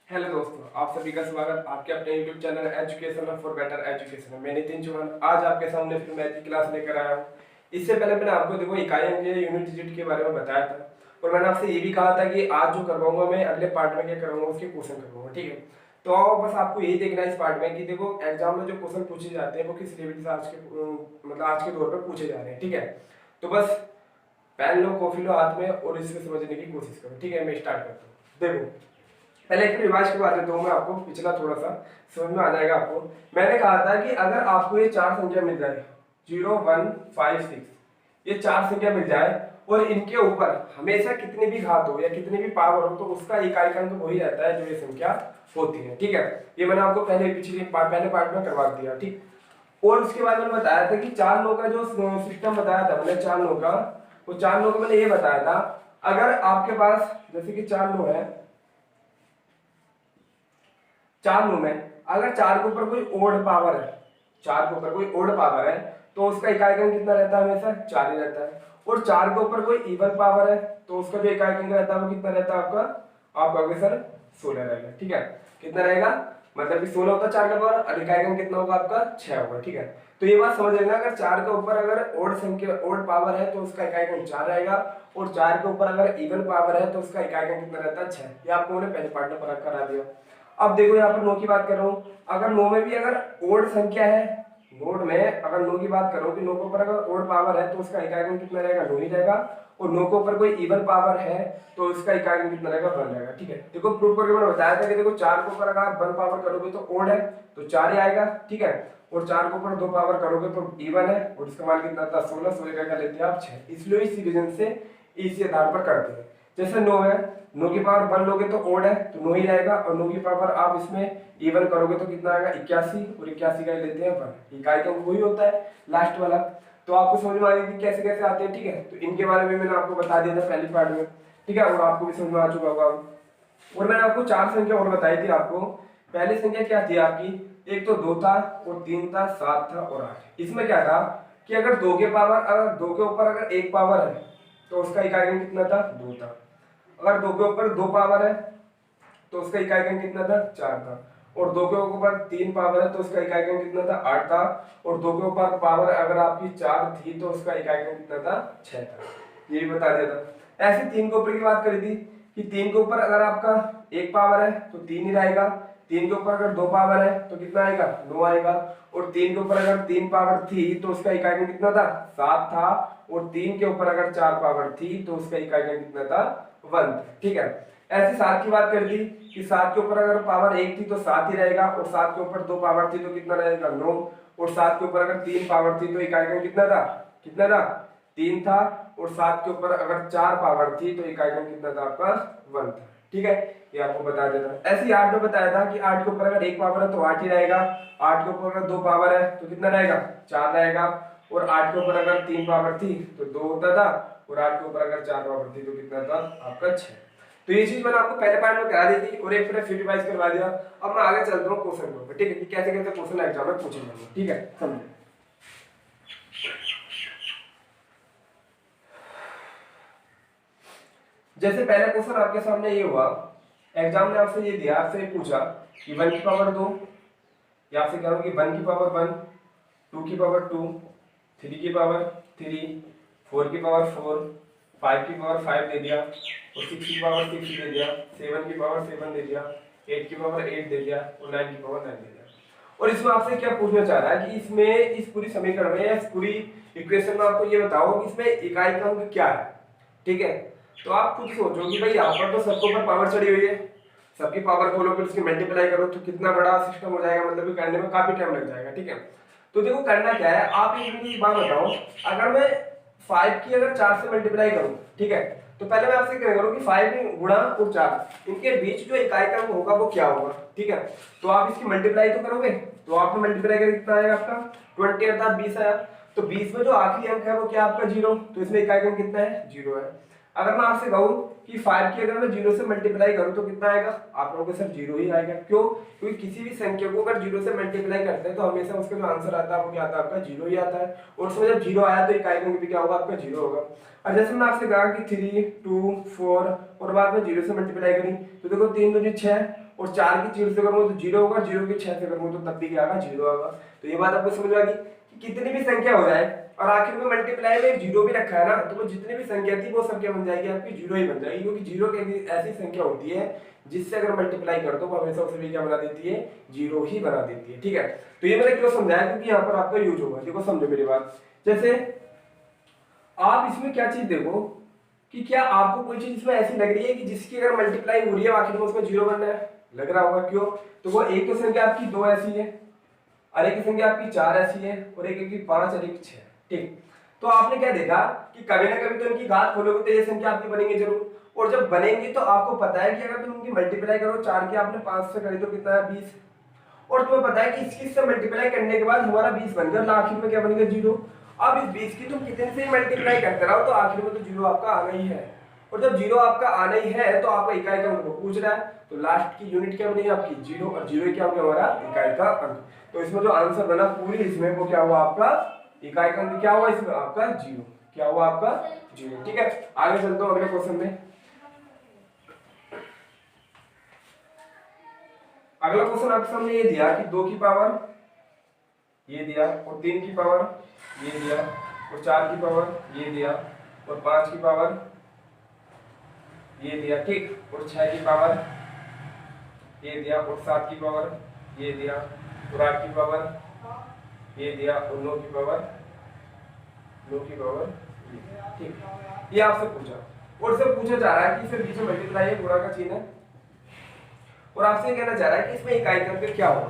Hello दोस्तों, आप सभी का स्वागत आपके अपने YouTube channel education for better education में। मैं नितिन चौहान आज आपके सामने फिर मैथ की क्लास लेकर आया हूँ। इससे पहले मैंने आपको देखो इकाई अंक यूनिट डिजिट के बारे में बताया था और मैंने आपसे ये भी कहा था कि आज जो करवाऊंगा मैं अगले पार्ट में क्या करवाऊंगा उसके क्वेश्चन करवाऊंगा, ठीक है। तो बस आपको यही देखना है इस पार्ट में कि देखो एग्जाम में जो क्वेश्चन पूछे जाते हैं वो किस लेवल से आज के मतलब आज के दौर पर पूछे जा रहे हैं, ठीक है। तो बस पेन लो, कॉफी लो हाथ में और इसको समझने की कोशिश करो, ठीक है। मैं स्टार्ट करता हूँ। देखो पहले एक रिवाइज करवा देता हूँ मैं आपको, पिछला थोड़ा सा समझ में आ जाएगा आपको। मैंने कहा था कि अगर आपको ये चार संख्या मिल जाए 0 1 5 6, ये चार संख्या मिल जाए और इनके ऊपर हमेशा कितनी भी घात हो या कितनी भी पावर हो तो उसका इकाई अंक वही रहता है जो ये संख्या होती है, ठीक है। ये मैंने आपको पहले पार्ट में करवा दिया, ठीक। और उसके बाद मैंने बताया था कि चार लो का जो सिस्टम बताया था मैंने, चार लो का, वो चार लो का मैंने ये बताया था अगर आपके पास जैसे कि चार लो है, चार लो में अगर चार के ऊपर कोई ओड पावर है, चार के ऊपर कोई ओड पावर है तो उसका इकाई अंक कितना रहता है, हमेशा चार ही रहता है। और चार के ऊपर कोई इवन पावर है तो उसका जो इकाई अंक रहता है वो कितना रहता है आपका कहोगे सर 16 रहेगा, ठीक है। कितना रहेगा, मतलब कि 16 होता है चार का पावर और इकाई अंक कितना होगा आपका 6 होगा, ठीक है। तो ये बात समझ लेना, अगर चार के ऊपर अगर ओड संख्या ओड पावर है तो उसका इकाई अंक 4 रहेगा और चार के ऊपर अगर इवन पावर है तो उसका इकाई अंक कितना रहता है 6। ये आपको मैंने पहले पार्ट में पढ़ा करा दिया। अब देखो यहाँ पर 9 की बात कर रहा हूँ, अगर 9 में भी अगर ओड संख्या है, नोड में अगर 9 की बात करो कि 9 के ऊपर अगर ओड पावर है तो उसका इकाई अंक कितना रहेगा 9 ही रहेगा। और 9 के ऊपर कोई इवन पावर है तो उसका इकाई अंक कितना रहेगा 1 रहेगा, ठीक है। देखो प्रूफ करके मैंने बताया था कि देखो 4 के ऊपर अगर आप 1 पावर करोगे तो ओड है तो 4 ही आएगा, ठीक है। और 4 के ऊपर 2 पावर करोगे तो इवन है और इसका मान कितना था 16, 16 का लेते हैं आप 6। इसलिए इस रीजन से इसी आधार पर करते हैं। जैसे 9 है, 9 की पावर 1 लोगे तो ओड है तो 9 ही रहेगा और 9 की पावर आप इसमें इवन करोगे तो कितना आएगा 81 और 81 का लेते हैं 1। इकाई का वही होता है लास्ट वाला। तो आपको समझ में आ गई कि कैसे कैसे आते हैं, ठीक है। तो इनके बारे में मैंने आपको बता दिया था पहली पार्ट में, ठीक है, और आपको भी समझ में आ चुका होगा। और मैंने आपको चार संख्या और बताई थी आपको। पहली संख्या क्या थी आपकी, एक तो 2 था और 3 था, 7 था और 8। इसमें क्या था कि अगर 2 के पावर अगर 2 के ऊपर अगर एक पावर है तो उसका इकाई अंक कितना था 2 था। अगर 2 के ऊपर 2 पावर है तो उसका इकाई अंक कितना था 4 था। और 2 के ऊपर 3 पावर है तो उसका इकाई अंक कितना था 8 था। और 2 के ऊपर पावर अगर आपकी 4 थी तो उसका इकाई अंक कितना था 6 था। ये भी बता दिया था। ऐसे 3 के ऊपर की बात करी थी कि 3 के ऊपर अगर आपका एक पावर है तो 3 ही रहेगा। 3 के ऊपर अगर 2 पावर है तो कितना आएगा 9 आएगा। और 3 के ऊपर अगर 3 पावर थी तो उसका इकाई अंक कितना था 7 था। और 3 के ऊपर अगर 4 पावर थी तो उसका इकाई अंक कितना था 1, ठीक है। ऐसे 7 की बात कर ली कि 7 के ऊपर अगर पावर 1 थी तो 7 ही रहेगा और 7 के ऊपर 2 पावर थी तो कितना रहेगा 9। और 7 के ऊपर अगर 3 पावर थी तो इकाई अंक कितना था 3 था। और 7 के ऊपर अगर 4 पावर थी तो इकाई अंक कितना था आपका 1 था, ठीक है। ये आपको बता देता। ऐसे ही 8 में बताया था कि 8 के ऊपर अगर एक पावर है तो 8 ही रहेगा। 8 के ऊपर अगर 2 पावर है तो कितना रहेगा 4 रहेगा। और 8 के ऊपर अगर 3 पावर थी तो 2 होता था। और 8 के ऊपर अगर 4 पावर थी तो कितना था आपका 6। तो ये चीज मैंने आपको पहले पार्ट में करा दी थी और एक फिर रिवाइज करवा दिया। अब मैं आगे चलता हूँ क्वेश्चन को, ठीक है, कि कैसे कैसे क्वेश्चन एग्जाम में पूछे जाएंगे, ठीक है, समझे। जैसे पहला क्वेश्चन आपके सामने ये हुआ, एग्जाम ने आपसे ये दिया, आपसे ये पूछा कि 1 की पावर 2, या आपसे कह रहा हूं कि 1 की पावर 1, 2 की पावर 2, 3 की पावर 3, 4 की पावर 4, 5 की पावर 5 दे दिया और 6 की पावर 6 दे दिया, 7 की पावर 7 दे दिया, 8 की पावर 8 दे दिया और 9 की पावर 9 दे दिया। और इसमें आपसे क्या पूछना चाह रहा है कि इसमें इस पूरी समीकरण में इस पूरी इक्वेशन में आपको ये बताओ कि इसमें इकाई का अंक क्या है, ठीक है। तो आप खुद सोचो कि भाई यहाँ पर तो सबके ऊपर पावर चढ़ी हुई है, सबकी पावर खोलो फिर उसकी मल्टीप्लाई करो तो कितना बड़ा सिस्टम हो जाएगा, मतलब कि करने में काफी टाइम लग जाएगा, ठीक है। तो देखो करना क्या है, आप एक बात बताओ, अगर मैं 5 की अगर 4 से मल्टीप्लाई करूं, ठीक है, तो पहले मैं आपसे क्या करूं कि 5 गुणा और 4 इनके बीच जो इकाई का अंक होगा वो क्या होगा, ठीक है। तो आप इसकी मल्टीप्लाई तो करोगे, तो आपने मल्टीप्लाई करके कितना आएगा आपका 20 अर्थात 20 आया। तो 20 में जो आखिरी अंक है वो क्या आपका 0, तो इसमें इकाई का अंक कितना है 0 है। अगर मैं आपसे कहूं कि 5 की अगर मैं 0 से मल्टीप्लाई करूं तो कितना आएगा, आप लोगों को सिर्फ 0 ही आएगा। क्यों, क्योंकि किसी भी संख्या को अगर 0 से मल्टीप्लाई करते हैं तो हमेशा उसका जो आंसर आता है वो क्या आता है आपका 0 ही आता है। और उसमें जब 0 आया तो इकाई अंक भी क्या होगा आपका 0 होगा। और जैसे मैं आपसे कहा कि 3 2 4 और बाद में 0 से मल्टीप्लाई करी तो देखो 3 दूनी 6 और 4 की 0 से करूंगा तो 0 होगा, 0 की 6 से करूंगा तो तब भी क्या आएगा 0 आएगा। तो ये बात आपको समझ आ गई कि कितनी भी संख्या हो जाए और आखिर में मल्टीप्लाई में एक 0 भी रखा है ना, तो वो जितनी भी संख्या थी वो सब क्या बन जाएगी आपकी 0 ही बन जाएगी, क्योंकि 0 एक ऐसी संख्या होती है जिससे अगर मल्टीप्लाई कर दो वो हमेशा उसे भी क्या बना देती है 0 ही बना देती है। ठीक है, तो ये मैंने क्यों समझाया, क्योंकि यहाँ पर आपका यूज होगा। देखो समझो मेरी बात, जैसे आप इसमें क्या चीज देखो कि क्या आपको कोई चीज इसमें ऐसी लग रही है कि जिसकी अगर मल्टीप्लाई हो रही है आखिर में उसमें 0 बनना है, लग रहा होगा। क्यों? तो वो एक तो संख्या आपकी 2 ऐसी है और एक संख्या आपकी 4 ऐसी है और एक की 5 और एक 6। ठीक, तो आपने क्या देखा कि कभी ना कभी तो इनकी घात खोलोगे तो ये संख्या आपकी बनेंगे जरूर, और जब बनेंगी तो आपको पता है कि अगर तुम इनकी मल्टीप्लाई करो, 4 की आपने 5 से करी तो कितना है 20, और तुम्हें पता है कि इसकी से मल्टीप्लाई करने के बाद हमारा 20 बन गया, आखिर में क्या बन गया 0। अब इस 20 की तुम कितने से मल्टीप्लाई करते रहो तो आखिर में तो 0 आपका आना ही है, और जब 0 आपका आना ही है तो आपका इकाई का अंक पूछ रहा है, तो लास्ट की यूनिट क्या बनेगी आपकी 0, और 0 क्या हो गया हमारा इकाई का अंक। तो इसमें जो आंसर बना पूरी इसमें वो क्या हुआ आपका इकाई का अंक क्या हुआ इसमें आपका 0, क्या हुआ आपका 0। ठीक है, आगे चलते हैं अगले क्वेश्चन में। अगला क्वेश्चन आपके सामने ये दिया कि 2 की पावर ये दिया, और 3 की पावर ये दिया, और 4 की पावर ये दिया, और 5 की पावर ये दिया। ठीक, और 6 की पावर ये दिया, और 7 की पावर ये दिया, और 8 की पावर ये दिया, और 9 की पावर ये दिया। ठीक, ये आपसे पूछा, और इससे पूछा जा रहा है कि इसके बीच में मल्टीप्लाई है, गुणा का चिन्ह है, और आपसे कहना चाह रहा है कि इसमें इकाई का अंक क्या होगा।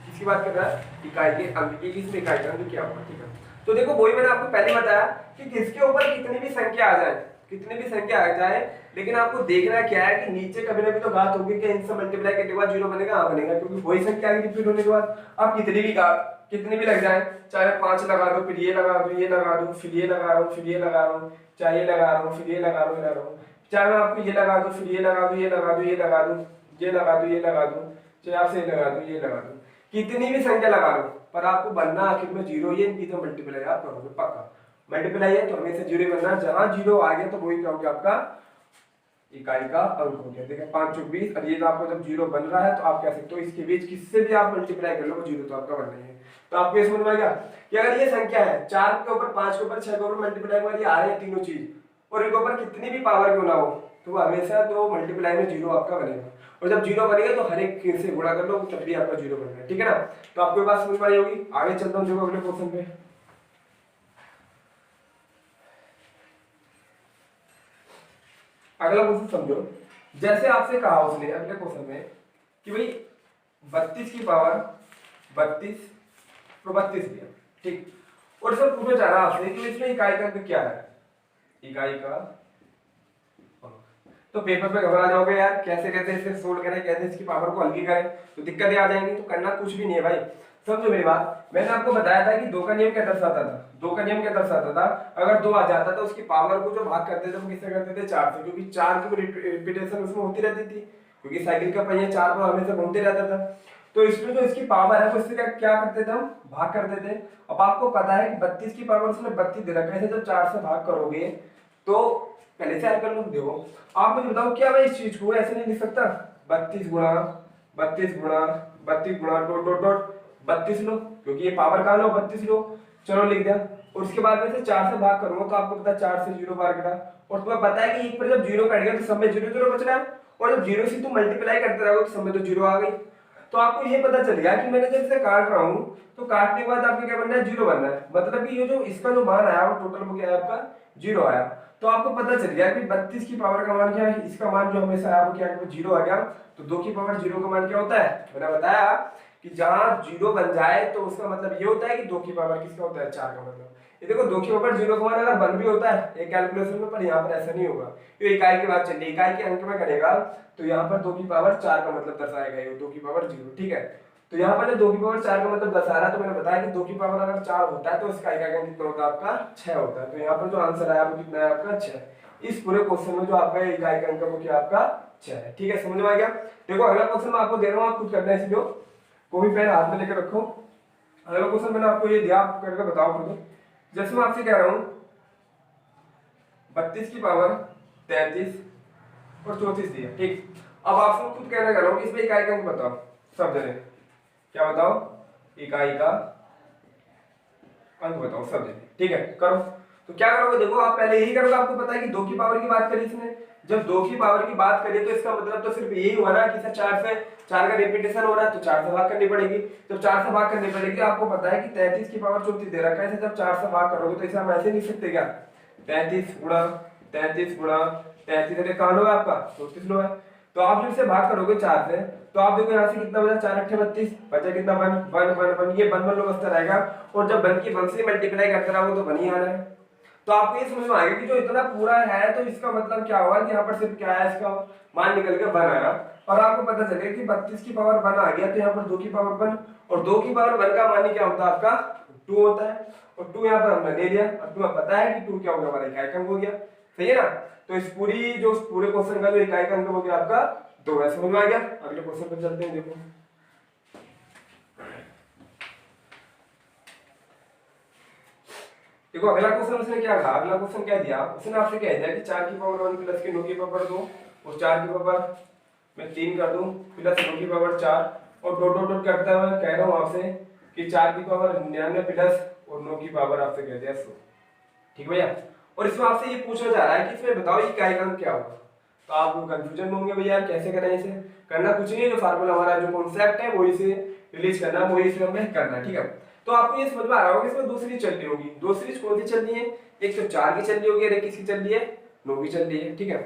किसकी बात कर रहा है? इकाई के अंक की, इसमें इकाई का अंक क्या होगा। ठीक है, तो देखो वही मैंने आपको पहले बताया कि किसके ऊपर कितनी भी संख्या आ जाए, कितनी भी संख्या आ जाए, लेकिन आपको देखना क्या है कि नीचे कभी ना कभी तो घात होगी कि इनसे मल्टीप्लाई करने के बाद 0 बनेगा। हाँ बनेगा, क्योंकि वही संख्या आगे रिपीट होने के बाद आप कितनी भी घात कितनी भी लग जाए, चाहे 5 लगा दो, फिर ये लगा दो, ये लगा दो, फिर ये लगा रहा हूँ, फिर ये लगा रहा हूँ, चाहे ये लगा रहा हूँ, फिर ये लगा रहा हूँ, चाहे मैं आपको ये लगा दो, फिर ये लगा दो, ये लगा दो, ये लगा दो, ये लगा दो, ये लगा दो, चाहे आपसे ये लगा दो, ये लगा दो, कितनी भी संख्या लगा लो, पर आपको बनना आखिर में 0 ही है। इनकी तो मल्टीप्लाई आप करोगे पक्का, मल्टीप्लाई है तो हमेशा 0 ही बनना, जहां 0 आ गया तो वही क्या हो गया आपका इकाई का अंक हो गया। देखिए 5 चौक 20, और ये तो आपको जब 0 बन रहा है तो आप कह सकते हो इसके बीच किससे भी आप मल्टीप्लाई कर लो वो 0 तो आपका बनना ही है। तो आपको ये समझ में आ गया कि अगर ये संख्या है 4 के ऊपर 5 के ऊपर 6 के ऊपर मल्टीप्लाई में आ रहे हैं तीनों चीज, और इनके ऊपर कितनी भी पावर क्यों ना हो, तो हमेशा तो मल्टीप्लाई में 0 आपका बनेगा, और जब 0 बनेगा तो हर एक से गुणा कर लो तब भी आपका 0 बनेगा। ठीक है ना, तो आपको बात समझ में आई होगी। आगे चलता हूँ, देखो अगले क्वेश्चन पे। अगला क्वेश्चन समझो, जैसे आपसे कहा उसने अगले क्वेश्चन में कि भाई 32 की पावर 32 तो 32 दिया। ठीक, और सर पूछना चाह रहा आपसे कि इसमें इकाई का अंक क्या है, इकाई का अंक। तो पेपर पे घबरा जाओगे यार, कैसे कैसे इसे सोल्व करें, कैसे इसकी पावर को हल्की करें, तो दिक्कतें आ जाएंगी। तो करना कुछ भी नहीं है भाई, समझो मेरी बात। मैंने आपको बताया था कि 2 का नियम क्या दर्शाता था, 2 का नियम क्या दर्शाता था, अगर 2 आ जाता था उसकी पावर को जो भाग करते थे वो किससे करते थे 4 से, क्योंकि 4 की रिपीटेशन उसमें होती रहती थी, क्योंकि साइकिल का पहिया 4 पर हमेशा घूमते रहता था। तो इसमें जो इसकी पावर है वो इससे क्या करते थे हम भाग करते थे। अब आपको पता है कि 32 की पावर उसने 32 दे रखा है, जब 4 से भाग करोगे तो पहले से ऐड कर लो। देखो आप मुझे बताओ क्या मैं इस चीज को ऐसे नहीं लिख सकता, 32 गुणा 32 गुणा 32 गुणा डॉट डॉट डॉट 32 लो, क्योंकि ये पावर कहाँ लो 32 लो, चलो लिख दिया। और उसके बाद में से 4 से भाग करूंगा तो आपको पता है 4 से 0 बार कटा, और तुम्हें पता है कि एक पर जब 0 कट गया तो सब में 0 0 बच रहा है, और जब 0 से तुम मल्टीप्लाई करते रहोगे तो सब में तो 0 आ गई। तो आपको ये पता चल गया कि मैंने जब इसे काट रहा हूँ तो काटने के बाद आपको क्या बनना है 0 बनना है, मतलब कि ये जो इसका जो मान आया वो टोटल वो क्या है आपका 0 आया। तो आपको पता चल गया कि 32 की पावर का मान क्या है, इसका मान जो हमेशा आया वो क्या है 0 आ गया। तो 2 की पावर 0 का मान क्या होता है, मैंने बताया कि जहां 0 बन जाए तो उसका मतलब ये होता है कि 2 की पावर किसका होता है 4 का मतलब। ये देखो 2 की पावर 0 का मान अगर 1 भी होता है एक कैलकुलेशन में, पर यहाँ पर ऐसा नहीं होगा, ये इकाई की बात चल रही है, इकाई के अंक में करेगा तो यहाँ पर 2 की पावर 4 का मतलब दर्शाएगा ये 2 की पावर 0। ठीक है, तो यहाँ पर 2 की पावर 4 का मतलब दर्शा रहा है, तो मैंने बताया कि 2 की पावर अगर 4 होता है तो इसका इकाई का अंक कितना होता है आपका 6 होता है। तो यहाँ पर जो आंसर आया वो कितना है आपका 6। इस पूरे क्वेश्चन में जो आपका इकाई का अंक वो क्या आपका 6 है। ठीक है, समझ में आ गया। देखो अगला क्वेश्चन मैं आपको दे रहा हूँ, आप खुद करना है, इसलिए कॉपी पेन हाथ में लेकर रखो। अगला क्वेश्चन मैंने आपको ये दिया, आप करके बताओ खुद। जैसे मैं आपसे कह रहा हूँ 32 की पावर 33 और 34 दिया। ठीक, अब आपसे खुद कहना कर रहा हूँ कि इसमें इकाई का अंक बताओ सब जने, क्या बताओ, इकाई का अंक बताओ सब जने, ठीक है करो। तो क्या करोगे, देखो आप पहले यही करोगे, आपको पता है कि 2 की पावर की बात करी इसने, जब 2 की पावर की बात करी तो इसका मतलब तो सिर्फ यही हुआ ना कि सर 4 का रिपीटेशन हो रहा है तो 4 से भाग करनी पड़ेगी। जब 4 से भाग करनी पड़ेगी, आपको पता है कि 33 की पावर 34 दे रखा है, जब 4 से भाग करोगे तो इसे हम ऐसे लिख सकते क्या, 33 गुणा 33 गुणा 33 कहाँ लो है आपका 34 लो है। तो आप जब इसे भाग करोगे 4 से, तो आप देखो यहाँ से कितना बचा, 4 अट्ठे 32, बचा कितना 1 ये 1 लो बचता रहेगा, और जब 1 की 1 से मल्टीप्लाई करते रहोगे तो 1 ही आ रहा है। तो आपको ये समझ में आएगा कि जो इतना पूरा है तो इसका मतलब क्या हुआ कि यहाँ पर सिर्फ क्या है, इसका मान निकल के 1 आया, और आपको पता चलेगा कि 32 की पावर 1 आ गया, तो यहाँ पर 2 की पावर 1, और 2 की पावर 1 का मान क्या होता है आपका 2 होता है, और 2 यहाँ पर हमने ले लिया, और तुम्हें पता है कि 2 क्या हो गया, हमारा इकाई अंक हो गया, सही है ना। तो इस पूरे क्वेश्चन का जो इकाई अंक हो गया आपका 2 है, समझ में आ गया। अगले क्वेश्चन पर चलते हैं, देखो देखो अगला क्वेश्चन उसने क्या कहा, अगला क्वेश्चन क्या दिया, उसने आपसे कह दिया कि 4 की पावर 1 प्लस के 9 की पावर 2 और 4 की पावर मैं 3 कर दूं प्लस 9 की पावर 4, और डॉट डॉट डॉट करता हुआ कह रहा हूं आपसे कि 4 की पावर 99 प्लस और 9 की पावर आपसे कह दिया 100, ठीक भैया। और इसमें आपसे ये पूछा जा रहा है कि इसमें बताओ ये इकाई अंक क्या होगा। तो आप कंफ्यूजन में होंगे भैया कैसे करें, इसे करना कुछ नहीं है, जो फार्मूला हमारा जो कॉन्सेप्ट है वही से रिलीज करना, वही इसे हमें करना, ठीक है। तो आपको ये समझ में आ रहा होगा कि इसमें 2 सीरीज चल रही होगी, 2 सीरीज कौन सी चल रही है, एक तो 4 की चल रही होगी और एक किसकी चल रही है 9 की चल रही है, ठीक है।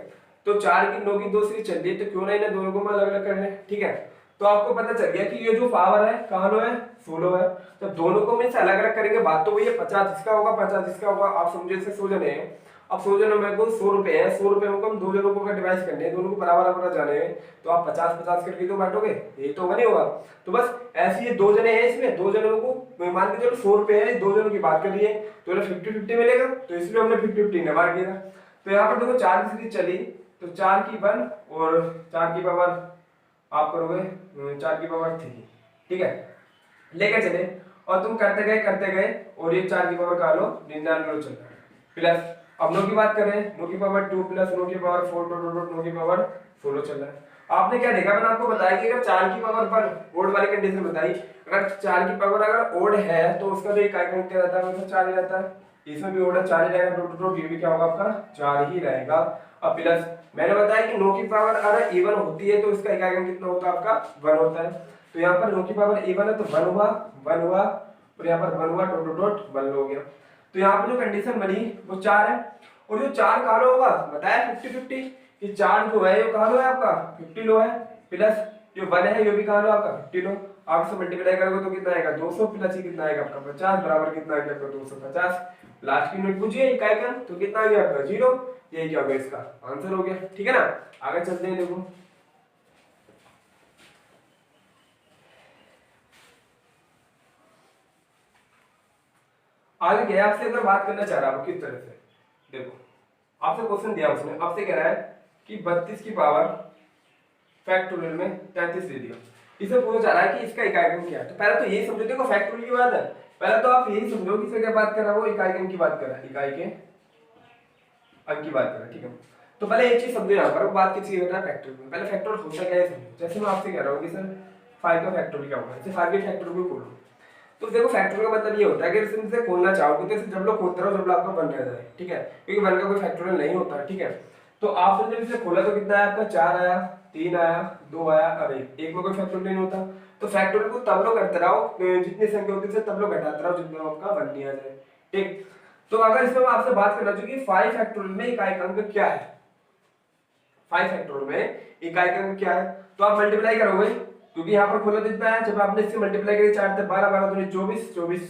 तो 4 की 9 की 2 सीरीज चल रही है, तो क्यों ना इन्हें दोनों को अलग अलग कर लें, ठीक है। तो आपको पता चल गया कि ये जो पावर है कहाँ लो है 16 है, जब दोनों को में से अलग अलग करेंगे बात तो वही है, 50 इसका होगा 50 इसका होगा, आप समझे इसे 100 जने हैं, अब 100 जनों में को 100 रुपए है, 100 रुपए में को हम 2 जनों को डिवाइड करने हैं, दोनों को बराबर बराबर जाने हैं, तो आप 50-50 करके तो बांटोगे, ये तो होगा नहीं होगा। तो बस ऐसे ही 2 जने हैं, इसमें 2 जनों को मान के चलो 100 रुपए है, 2 जनों की बात कर लिए तो 50-50 मिलेगा, तो इसलिए हमने 50-50 ने बांट दिया। तो यहाँ पर देखो 4 की सीरीज चली, तो 4 की 1 और 4 की पावर आप करोगे 4 की पावर 3, ठीक है लेकर चले, और तुम करते गए और ये 4 की पावर का लो 99 चल रहा है प्लस, अब 9 की बात करें 9 की पावर 2 प्लस 9 की पावर 4 9 की पावर 16 चल रहा है। आपने क्या देखा, मैंने आपको बताया कि अगर 4 की पावर 1 ओड वाली कंडीशन बताई, अगर 4 की पावर अगर ओड है तो उसका जो इकाई अंक क्या रहता है, मतलब 4 ही रहता है, इसमें भी ओड है 4 ही रहेगा, डॉट ये भी क्या होगा आपका 4 ही रहेगा। अब प्लस मैंने बताया कि 9 की पावर अगर इवन होती है तो इसका इकाई अंक कितना होता है आपका 1 होता है, तो यहाँ पर 9 की पावर इवन है तो 1 हुआ 1 हुआ, और यहाँ पर 1 हुआ डॉट 1 हो गया। तो यहाँ पर जो कंडीशन बनी वो 4 है, और जो 4 कहाँ लो होगा बताया 50-50 कि 4 जो है ये कहाँ लो है आपका 50 लो है, प्लस जो 1 है ये भी कहाँ लो आपका 50 लो, आप से मल्टीप्लाई करोगे तो कितना आएगा 200 प्लस ये कितना आएगा आपका 50 बराबर कितना आएगा आपका 250, लास्ट की यूनिट पूछिए इकाई का तो कितना आ गया आपका 0, यही क्या होगा इसका आंसर हो गया, ठीक है ना। आगे चलते हैं, देखो आगे गया आपसे अगर बात करना चाह रहा हूं किस तरह से, देखो आपसे क्वेश्चन दिया उसने, आपसे कह रहा है कि 32 की पावर फैक्टोरियल में 33 दे दिया, इसे पूछा जा रहा है कि इसका इकाई अंक क्या है। तो पहले तो यही समझो, देखो फैक्टोरियल की बात है, पहले तो आप यही समझो कि इसमें क्या बात कर रहा है, वो इकाई अंक की बात कर रहा है, इकाई के अंक की बात कर रहा है, ठीक है। तो पहले एक चीज समझो यहाँ पर, बात किसकी कर रहा है फैक्टोरियल में, पहले फैक्टोरियल होता क्या है समझो। जैसे मैं आपसे कह रहा हूँ कि सर 5 का फैक्टोरियल क्या होगा, जैसे 5 के फैक्टोरियल को खोलो, तो देखो फैक्टोरियल का मतलब ये होता है कि तुम इसे खोलना चाहोगे तो इसे जब लोग खोलते रहो जब लोग आपका बन रह जाए, ठीक है, क्योंकि 1 का कोई फैक्टोरियल नहीं होता, ठीक है। तो आपने जब इसे खोला तो कितना आया आपका 4 आया 3 आया 2 आया, अरे एक में कोई फैक्टोरियल नहीं होता, तो फैक्टोरियल को तब लोग करते रहो जितनी संख्या होती है तब लोग घटाते रहो जितना आपका बन नहीं आ जाए, ठीक। तो अगर इसमें मैं आपसे बात करना चाहूँ कि 5 फैक्टोरियल में इकाई अंक क्या है, 5 फैक्टोरियल में इकाई अंक क्या है, तो आप मल्टीप्लाई करोगे क्योंकि यहाँ पर खोला कितना है, जब आपने इससे मल्टीप्लाई करी 4 से 12 12 दूनी 24 24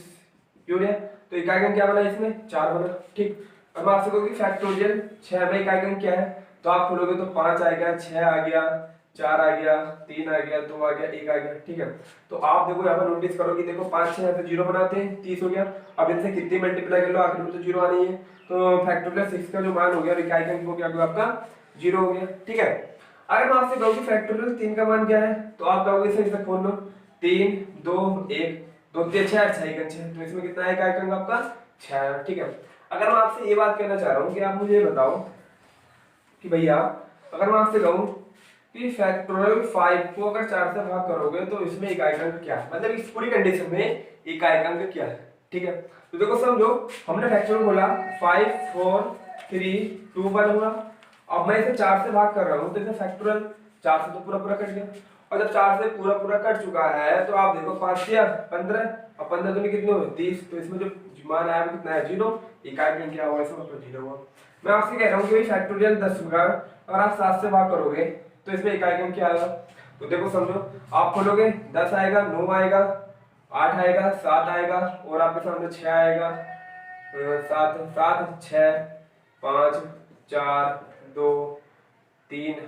क्यों है, तो इकाई अंक क्या बना इसमें 4 बना, ठीक। अब आपसे कहोगे फैक्टोरियल 6 में इकाई अंक क्या है, तो आप खोलोगे तो 5 आ गया 6 आ गया 4 आ गया 3 आ गया 2 आ गया 1 आ गया, ठीक है। तो आप देखो यहाँ पर नोटिस करो कि देखो 5 6 से 0 बनाते हैं 30 हो गया, अब इनसे कितनी मल्टीप्लाई कर लो आखिर में तो 0 आनी है, तो फैक्टोरियल 6 का जो मान हो गया इकाई अंक हो गया आपका 0 हो गया, ठीक है। अगर मैं आपसे कहूँ कि फैक्टोरियल 3 का मान क्या है, तो आप कहोगे इसे खोल लो 3 2 1 2 3 6 6 6, तो इसमें कितना है इकाई अंक आपका 6, ठीक है। अगर मैं आपसे ये बात कहना चाह रहा हूँ कि आप मुझे ये बताओ कि भैया अगर मैं आपसे कहूँ कि फैक्टोरियल 5 को अगर 4 से भाग करोगे तो इसमें इकाई अंक क्या है, मतलब इस पूरी कंडीशन में इकाई अंक क्या है। ठीक है, तो देखो समझो, हमने फैक्टोरियल बोला 5 4 3 2 1 हुआ। अब मैं इसे 4 से भाग कर रहा हूँ तो इसे फैक्टोरियल 4 से तो पूरा पूरा कट गया, और जब 4 से पूरा पूरा कट चुका है तो आप देखो 5 या 15, और 15 दूनी कितने हुए 30, तो इसमें जो मान आया वो कितना है 0, इकाई अंक क्या हुआ इसमें मतलब 0 हुआ। मैं आपसे कह रहा हूँ कि फैक्टोरियल 10 होगा, अगर आप 7 से भाग करोगे तो इसमें इकाई अंक क्या आएगा। तो देखो समझो, आप खोलोगे 10 आएगा, 9 आएगा, 8 आएगा, 7 आएगा, और आपके सामने 6 आएगा, 7 7 6 5 4 2 3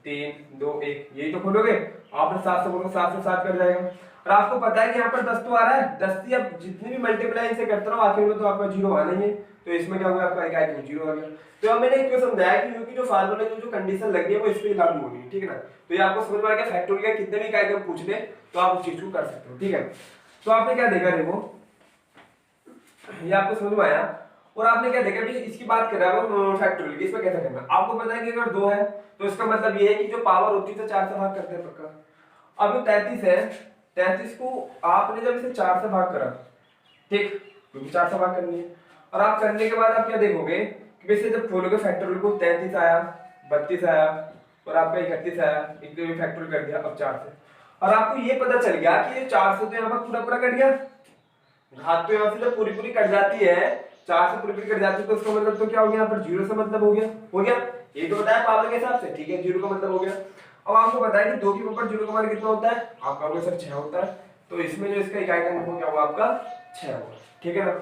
3 2 1, यही तो खोलोगे। आपने 7 से बोलो 7 से 7 कर जाएगा, और आपको पता है कि यहाँ पर 10 तो आ रहा है, 10 से अब जितनी भी मल्टीप्लाई से करते रहो आखिर में तो आपका 0 आना ही है, तो इसमें क्या हुआ आपका इकाई अंक 0 आ गया। तो अब मैंने क्यों समझाया कि क्योंकि जो फार्मूला जो कंडीशन लगी है वो इस पे लागू होगी, ठीक है ना। तो ये आपको समझ में आ गया, फैक्टोरियल का कितने भी इकाई अंक पूछ ले तो आप उस चीज को कर सकते हो, ठीक है। तो आपने क्या देखा, देखो ये आपको समझ में आया, और आपने क्या देखा, इसकी बात कर रहा है फैक्टोरियल की, इसमें कैसे करना। आपको पता है कि अगर 2 है तो इसका मतलब ये है कि जो पावर होती है तो 4 से भाग करते हैं पक्का। अब 33 है, 33 को आपने जब इसे 4 से भाग करा, ठीक, क्योंकि 4 से भाग करनी है, और आप करने के बाद आप क्या देखोगे कि वैसे जब खोलोगे फैक्टोरियल को 33 आया, 32 आया, और आपका 31 आया, एकदम फैक्टोरियल कर दिया अब 4 से, और आपको ये पता चल गया कि ये 4 से तो यहाँ पर पूरा पूरा कट गया, घात तो यहाँ से जब पूरी पूरी कट जाती है, 4 से पूरी पूरी कट जाती है, तो उसका मतलब तो क्या हो गया, यहाँ पर 0 से मतलब हो गया, हो गया, ये तो बताया पावर के हिसाब से, ठीक है, 0 का मतलब हो गया। अब आपको पता है कि 2 के ऊपर 0 का मान कितना होता है, आप कहोगे सर 6 होता है, तो इसमें जो इसका इकाई अंक क्या हुआ आपका 6 हुआ, ठीक है ना।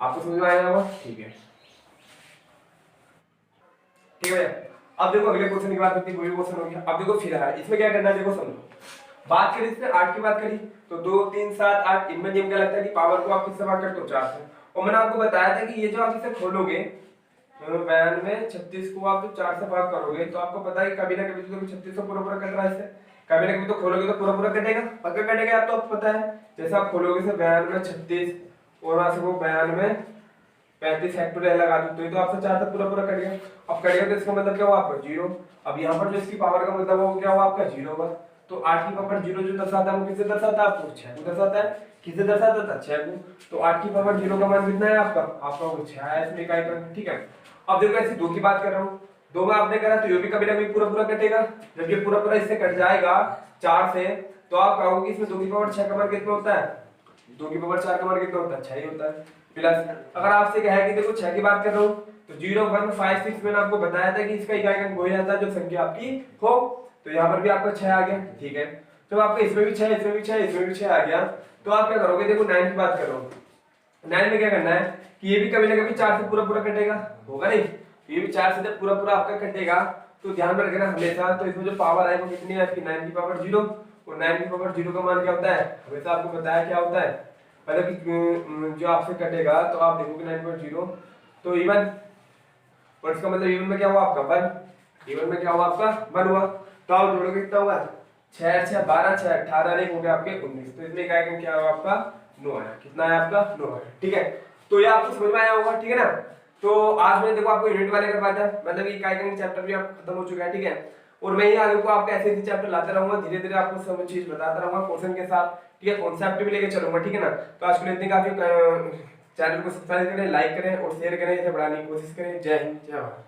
आपको समझ में आया होगा, ठीक है, ठीक है। अब देखो अगले क्वेश्चन की बात होती है, वही क्वेश्चन हो गया। अब देखो फिर है, इसमें क्या करना है, देखो समझो, बात करी इसमें 8 की बात करी, तो 2 3 7 8, इनमें नियम क्या लगता है कि पावर को आप किससे भाग करते हो, 4 से। और मैंने आपको बताया था कि ये जो आप इसे खोलोगे 92 36 को आप 4 से भाग करोगे तो आपको पता है कि कभी ना कभी तो 36 से पूरा पूरा कट रहा है, इससे कभी ना कभी तो खोलोगे तो पूरा पूरा कटेगा, पक्का कटेगा, आप तो आपको पता है। जैसे आप खोलोगे से 92 36 और वहां से वो 92 35 फैक्टोरियल लगा दो तो ये तो आपसे 4 से पूरा पूरा कट गया। अब कट गया तो इसका मतलब क्या हुआ आपका 0। अब यहाँ पर जो इसकी पावर का मतलब वो क्या हुआ आपका 0 होगा। तो 8 की पावर 0 जो दर्शाता है वो किससे दर्शाता है, आपको 6 को दर्शाता है। किससे दर्शाता था, 6 को। तो 8 की पावर 0 का मान कितना है आपका, वो 6 है, इसमें इकाई अंक, ठीक है। अब देखो ऐसे 2 की बात कर रहा हूँ, 2 में आपने करा तो ये भी कभी ना कभी पूरा पूरा कटेगा, जब ये पूरा पूरा इससे कट जाएगा 4 से, तो आप कहोगे इसमें 2 की पावर 6 का मान कितना होता है, 2 की पावर 4 का मान कितना होता है, 6 ही होता है। प्लस अगर आपसे कहे कि देखो 6 की बात कर रहा हूँ तो 0 1 5 6 मैंने आपको बताया था कि इसका इकाई अंक वही रहता है जो संख्या आपकी हो, तो यहाँ पर भी आपका 6 आ गया, ठीक है। तो आपका इसमें भी 6 इसमें भी 6 इसमें भी 6 आ गया, तो आप क्या करोगे, देखो 9 की बात कर रहा हूँ, 9 में क्या करना है कि ये भी कभी ना कभी 4 से पूरा पूरा कटेगा, होगा नहीं, ये भी 4 से जब पूरा पूरा आपका कटेगा तो ध्यान में रखना हमेशा, तो इसमें जो पावर है वो कितनी है आपकी 9 की पावर 0, और 9 की पावर 0 का मान क्या होता है, हमेशा आपको बताया क्या होता है, मतलब कि जो आपसे कटेगा तो आप देखोगे 9.0 तो इवन, और इसका मतलब इवन में क्या हुआ आपका 1, इवन में क्या हुआ आपका 1 हुआ, तो आप जोड़ोगे कितना हुआ 6 6 12 6 18 एक हो गया आपके 19, तो इसमें क्या क्या हुआ आपका 9 आया, कितना है आपका 9 आया, ठीक है। तो ये आपको समझ में आया होगा, ठीक है ना। तो आज मैंने देखो आपको यूनिट वाले करवाया था, मतलब कि इकाई अंक चैप्टर भी आप खत्म हो चुका है, ठीक है। और मैं ही आगे को आपके ऐसे ऐसे चैप्टर लाते रहूंगा, धीरे धीरे आपको सब चीज बताता रहूंगा क्वेश्चन के साथ, ठीक है, कॉन्सेप्ट भी लेके चलूंगा, ठीक है ना। तो आज के लिए इतनी काफी, चैनल को सब्सक्राइब करें, लाइक करें और शेयर करें, इसे बढ़ाने की कोशिश करें। जय हिंद, जय भारत।